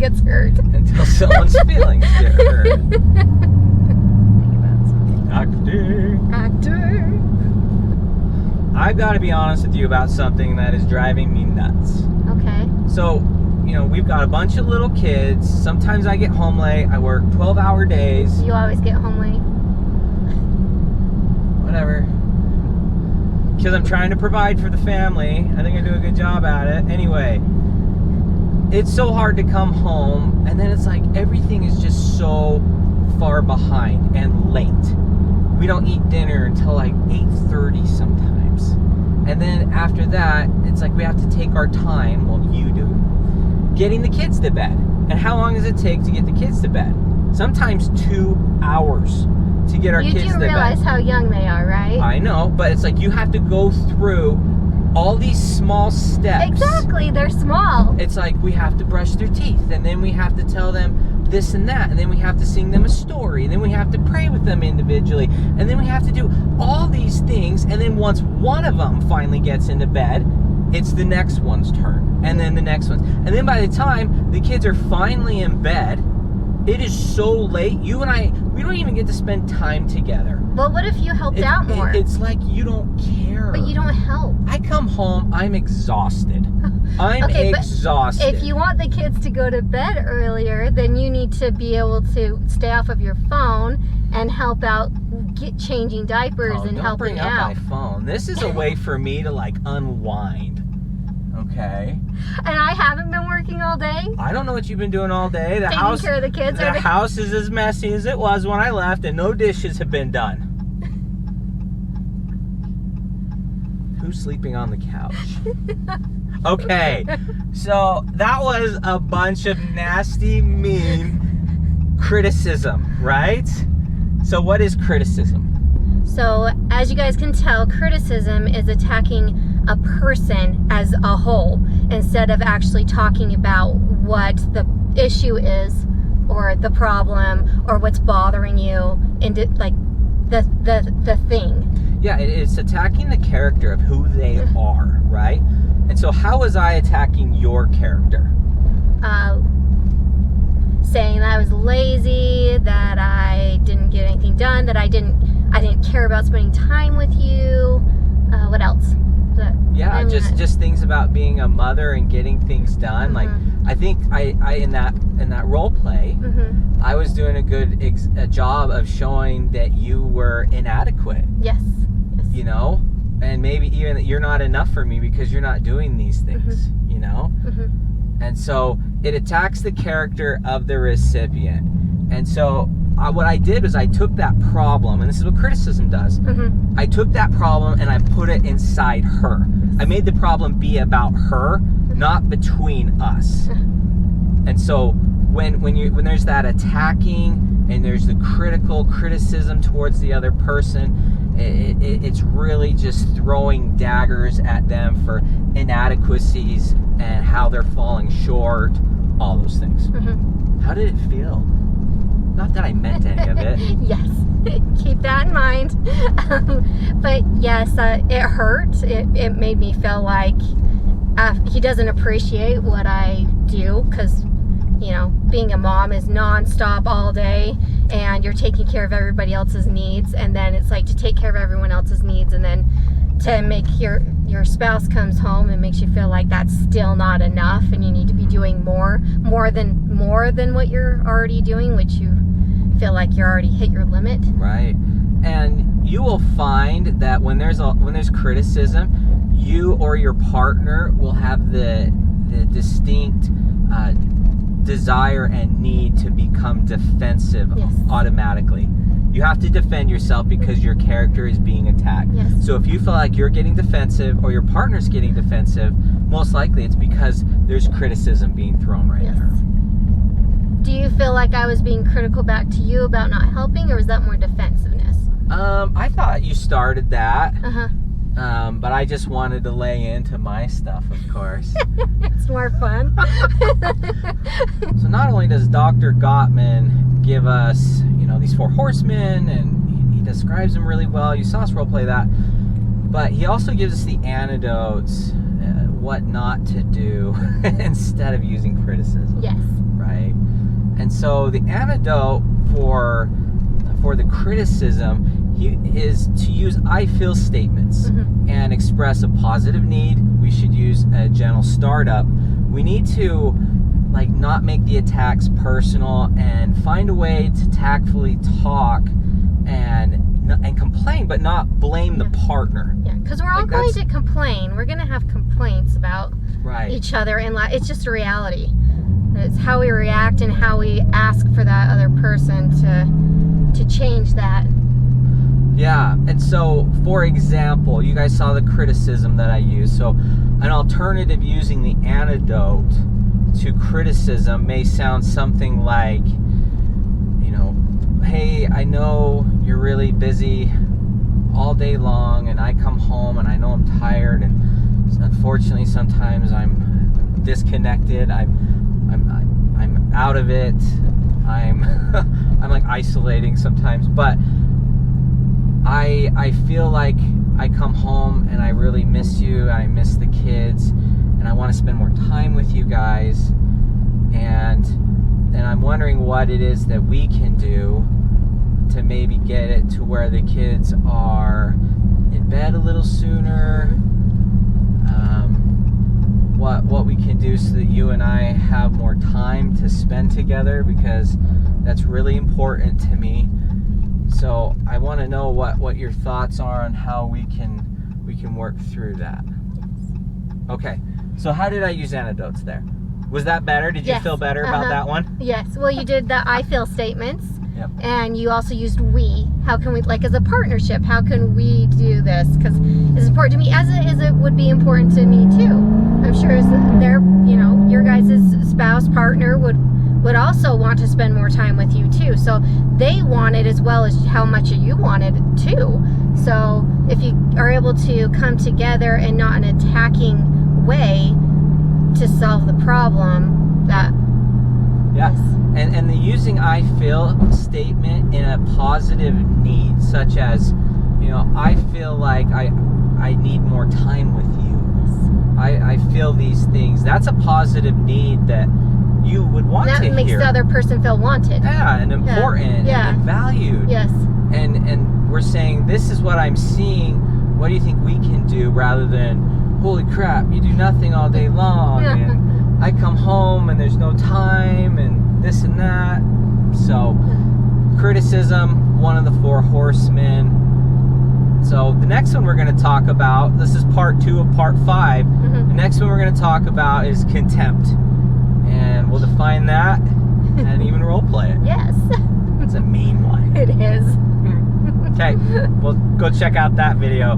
gets hurt. Until someone's feelings get hurt. Actor. I've got to be honest with you about something that is driving me nuts. Okay. So, we've got a bunch of little kids. Sometimes I get home late. I work 12-hour days. You always get home late. Whatever. Because I'm trying to provide for the family. I think I do a good job at it. Anyway, it's so hard to come home, and then it's like everything is just so far behind and late. We don't eat dinner until like 8:30 sometimes. And then after that, it's like we have to take our time, well, you do, getting the kids to bed. And how long does it take to get the kids to bed? Sometimes 2 hours to get our kids to bed. You do realize how young they are, right? I know, but it's like you have to go through all these small steps. Exactly, they're small. It's like we have to brush their teeth, and then we have to tell them this and that, and then we have to sing them a story, and then we have to pray with them individually, and then we have to do all these things, and then once one of them finally gets into bed, it's the next one's turn, and then the next one's. And then by the time the kids are finally in bed, it is so late. You and I, we don't even get to spend time together. Well, what if you helped out more? It's like you don't care. But you don't help. I come home, I'm exhausted. I'm exhausted. If you want the kids to go to bed earlier, then you need to be able to stay off of your phone and help out changing diapers and helping out. Don't bring up my phone. This is a way for me to like unwind. Okay. And I haven't been working all day. I don't know what you've been doing all day. Taking care of the kids. The house is as messy as it was when I left, and no dishes have been done. Who's sleeping on the couch? Okay, so that was a bunch of nasty, mean criticism, right? So what is criticism? So as you guys can tell, criticism is attacking a person as a whole instead of actually talking about what the issue is or the problem or what's bothering you and like the thing. Yeah, it's attacking the character of who they are, right? And so how was I attacking your character? Saying that I was lazy, that I didn't get anything done, that I didn't care about spending time with you. What else? Yeah, just things about being a mother and getting things done. Like I think I in that role play, I was doing a good job of showing that you were inadequate. Yes. You know, and maybe even that you're not enough for me because you're not doing these things. You know, and so it attacks the character of the recipient. And so what I did was I took that problem, and this is what criticism does. I took that problem and I put it inside her. I made the problem be about her, not between us. And so when there's that attacking and there's the criticism towards the other person, it's really just throwing daggers at them for inadequacies and how they're falling short, all those things. How did it feel? Not that I meant any of it. Yes, keep that in mind. But yes, it hurt. It made me feel like he doesn't appreciate what I do because, you know, being a mom is nonstop all day and you're taking care of everybody else's needs, and then it's like to take care of everyone else's needs and then to make your spouse comes home and makes you feel like that's still not enough and you need to be doing more than what you're already doing, which you feel like you're already hit your limit. Right. And you will find that when there's criticism, you or your partner will have the distinct desire and need to become defensive. Yes. Automatically. You have to defend yourself because your character is being attacked. Yes. So if you feel like you're getting defensive or your partner's getting defensive, most likely it's because there's criticism being thrown right there. Do you feel like I was being critical back to you about not helping, or was that more defensiveness? I thought you started that. But I just wanted to lay into my stuff, of course. It's more fun. So not only does Dr. Gottman give us, you know, these 4 horsemen, and he describes them really well. You saw us role play that. But he also gives us the antidotes, what not to do instead of using criticism. Yes. right? And so the antidote for the criticism is to use I feel statements and express a positive need. We should use a gentle startup. We need to like not make the attacks personal and find a way to tactfully talk and complain, but not blame the partner. Yeah, because we're all going to complain. We're going to have complaints about each other, and it's just a reality. It's how we react and how we ask for that other person to change that. Yeah, and so, for example, you guys saw the criticism that I used. So, an alternative using the antidote to criticism may sound something like, hey, I know you're really busy all day long, and I come home and I know I'm tired, and unfortunately sometimes I'm disconnected. I'm out of it. I'm like isolating sometimes, but I feel like I come home and I really miss you. I miss the kids, and I want to spend more time with you guys. And I'm wondering what it is that we can do to maybe get it to where the kids are in bed a little sooner. What we can do so that you and I have more time to spend together, because that's really important to me. So I want to know what your thoughts are on how we can work through that. Okay, so how did I use antidotes there? Was that better? Did you feel better about that one? Yes. Well, you did the I feel statements. Yep. And you also used we. How can we, like as a partnership, how can we do this? Because it's important to me, as it would be important to me too. I'm sure your guys' spouse, partner would also want to spend more time with you too. So they want it as well as how much you wanted too. So if you are able to come together and not in an attacking way to solve the problem, that yes. And the using I feel statement in a positive need, such as, I feel like I need more time with you. I feel these things. That's a positive need that you would want to hear. That makes the other person feel wanted. Yeah, and important and valued. Yes. And we're saying, this is what I'm seeing. What do you think we can do, rather than, holy crap, you do nothing all day long. And I come home and there's no time and this and that. So, criticism, one of the 4 horsemen. So the next one we're going to talk about, this is part 2 of part 5. The next one we're going to talk about is contempt. And we'll define that and even role play it. Yes. It's a mean one. It is. Okay, well, go check out that video.